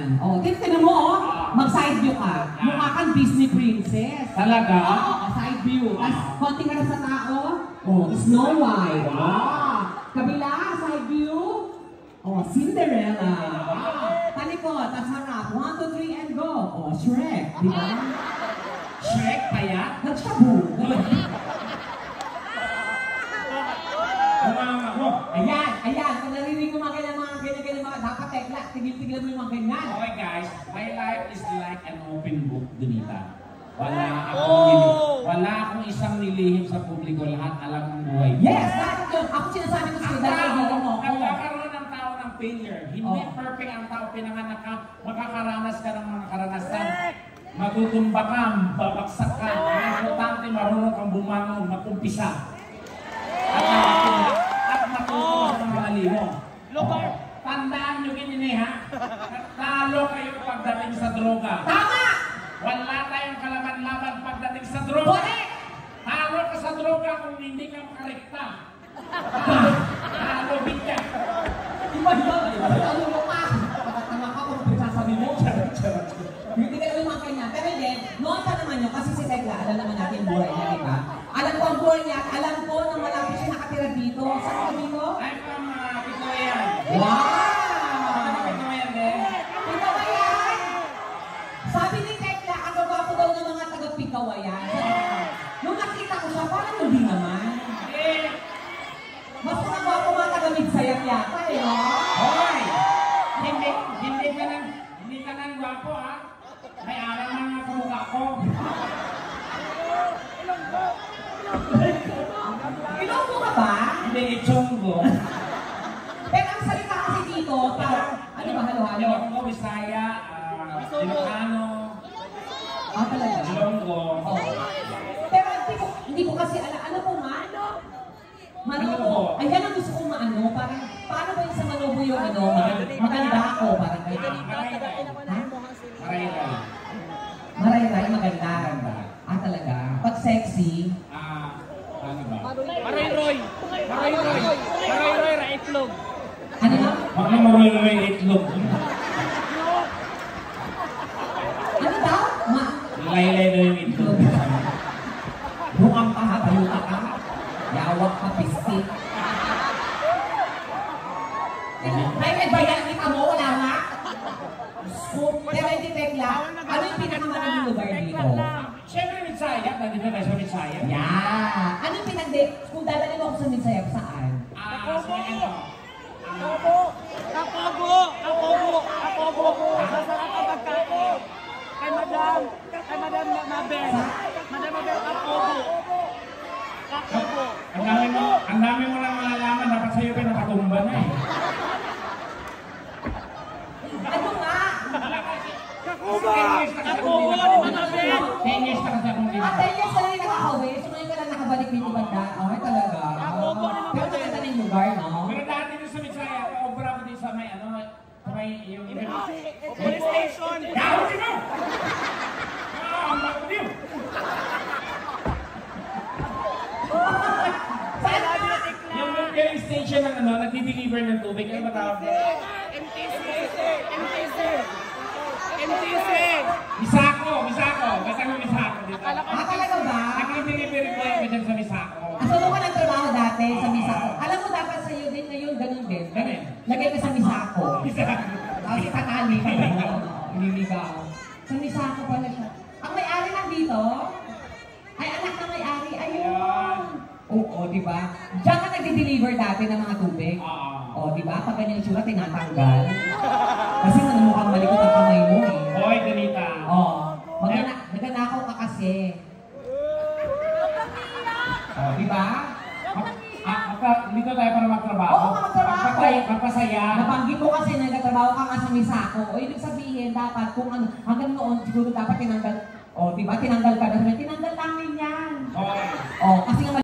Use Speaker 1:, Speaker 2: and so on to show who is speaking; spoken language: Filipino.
Speaker 1: yan. Oh, tignan mo, oh. Mag-side view ka. Mukha kang Disney princess.
Speaker 2: Talaga?
Speaker 1: Oo, side view. Tapos, konting ka na sa tao. Oh, Snow White. Oh. Kabila, side view. Oh, Cinderella. Talikod, tapos harap. 1, 2, 3, and go. Oh, Shrek. Di ba?
Speaker 2: Shrek kaya?
Speaker 1: Nag-shabu. Ayan, ayan. Kung narinig mo mga ganyan, dapat tekla. Tigil-tigil mo yung mga ganyan.
Speaker 2: Okay guys, my life is like an open book, Donita. Wala akong isang nilihim sa publiko. Lahat alam ng buhay.
Speaker 1: Yes! Ako sinasabi ko sa'yo, dahil kaibigan mo.
Speaker 2: Nagkakaroon ng tao ng failure. Hindi perfect ang tao. Pinanganak ka, makakaranas ka ng mga karanasan. Matutumba ka, babaksak ka. Ang importante, marunong kang bumangon, mag-umpisa. At matuto sa mga mali mo. Tandaan nyo ganyan ha? Talo kayo pagdating sa droga.
Speaker 1: Tama!
Speaker 2: Wala tayong kalaban-laban pagdating sa droga.
Speaker 1: Correct!
Speaker 2: Talo ka sa droga kung hindi ka makarekta. Talo bigyan.
Speaker 1: Iba yun! Talo mo pa! Tama ka kung pinagsasabi mo. Hindi ka naman mga kanya. Pero hindi, noon pa naman yun, kasi si Tekla, alam naman natin buhay niya, di ba? Alam ko ang buhay niya, alam ko na malapit siya nakatira dito. Saan ka dito?
Speaker 2: Ay, Pitoyan.
Speaker 1: Wow!
Speaker 2: Pitoyan din.
Speaker 1: Pikawayan! Sabi ni Tekla, ang gagwapo daw ng mga taga-Pikawayan. Nung nakita ko siya, parang hindi naman. Mas nagwapo mga taga-Midsayat yata eh, no?
Speaker 2: Hoy! Hindi ka nang gwapo ha? May aral mga kamukha ko.
Speaker 1: Ilonggo ka ba?
Speaker 2: Hindi, Chonggo.
Speaker 1: Pero ang salita kasi dito, parang, ano ba, halo-halo?
Speaker 2: Ilonggo, Bisaya, Ilocano.
Speaker 1: Ah, talaga?
Speaker 2: Ilonggo.
Speaker 1: Oh. Pero hindi ko kasi ano po nga? Manobo. Ayan ang gusto kong maano, parang, paano ba yung sa Manobo yung ano, maganda ako, parang ganyan.
Speaker 2: Marayray.
Speaker 1: Marayray, maganda. Ah, talaga? Pag sexy?
Speaker 2: Ano ba?
Speaker 3: Maroy-roy! Maroy-roy! Maroy-roy ra itlog!
Speaker 1: Ano na?
Speaker 2: Bakit maroy-roy itlog?
Speaker 1: Ano daw?
Speaker 2: Laylay na yung itlog.
Speaker 1: Bukang ka ha, bayuta ka. Yawak ka, pistik. May bayan kita mo, wala nga? Pero hindi Tekla, ano yung pinakamagandang lugar dito?
Speaker 2: Siyempre, Mitsaya. Nandito tayo sa Mitsaya.
Speaker 1: Yeah! Ano yung kung dadalhin mo ako sa Mitsaya, saan?
Speaker 3: Kapogo! Masarap ang pagkain! Kay Madam Mabel! Madam Mabel, Kapogo!
Speaker 2: Ang dami mo lang malalaman, dapat sa'yo pa nakatumba na eh.
Speaker 1: Ano nga?
Speaker 3: Kapogo! Kapogo! Di ba Mabel?
Speaker 2: 10 years na kasi akong dito.
Speaker 1: 10 years na rin nakakawin, so ngayon ka lang nakabalik dito banda. Ay, talaga. Pero maganda na yung lugar, no?
Speaker 2: Pero dati din sa Mitsaya, obra ko din sa may ano, sa may yung...
Speaker 3: Police station!
Speaker 2: Gawin din mo! Ang bako din! Yung filling station ng ano, nagdi-deliver ng tubig, ano ba tawag mo?
Speaker 3: MTC!
Speaker 2: Misako! Basta mo Misako dito.
Speaker 1: Ah, talaga ba?
Speaker 2: Nag-deliver ko yung dyan sa Misako.
Speaker 1: Asa mo ka nagtrabaho dati sa Misako? Alam mo dapat sa'yo din ngayon, ganun din. Lagay ka sa Misako. Tapos katali ka mo. Nililigaw. Sa Misako pala siya. Ang may-ari lang dito? Ay, anak na may-ari. Ayun. Oo, di ba? Diyan ka nagde-deliver dati ng mga tubig? Oo, di ba? Pag ganyan yung sura, tinatanggal. Kasi mukhang malikot ang kamay mo eh.
Speaker 2: Hoy, Donita.
Speaker 1: Oo. Nagnanakaw ka kasi. Di ba?
Speaker 2: Dito tayo para magtrabaho.
Speaker 1: Oo, magtrabaho.
Speaker 2: Magpasaya.
Speaker 1: Nabanggit mo kasi nagtatrabaho ka nga sa Misako. O ibig sabihin, dapat kung ano, hanggang noon, siguro dapat tinanggal. O, di ba? Tinanggal ka na. Tinanggal namin yan.
Speaker 2: Okay.
Speaker 1: O, kasi nga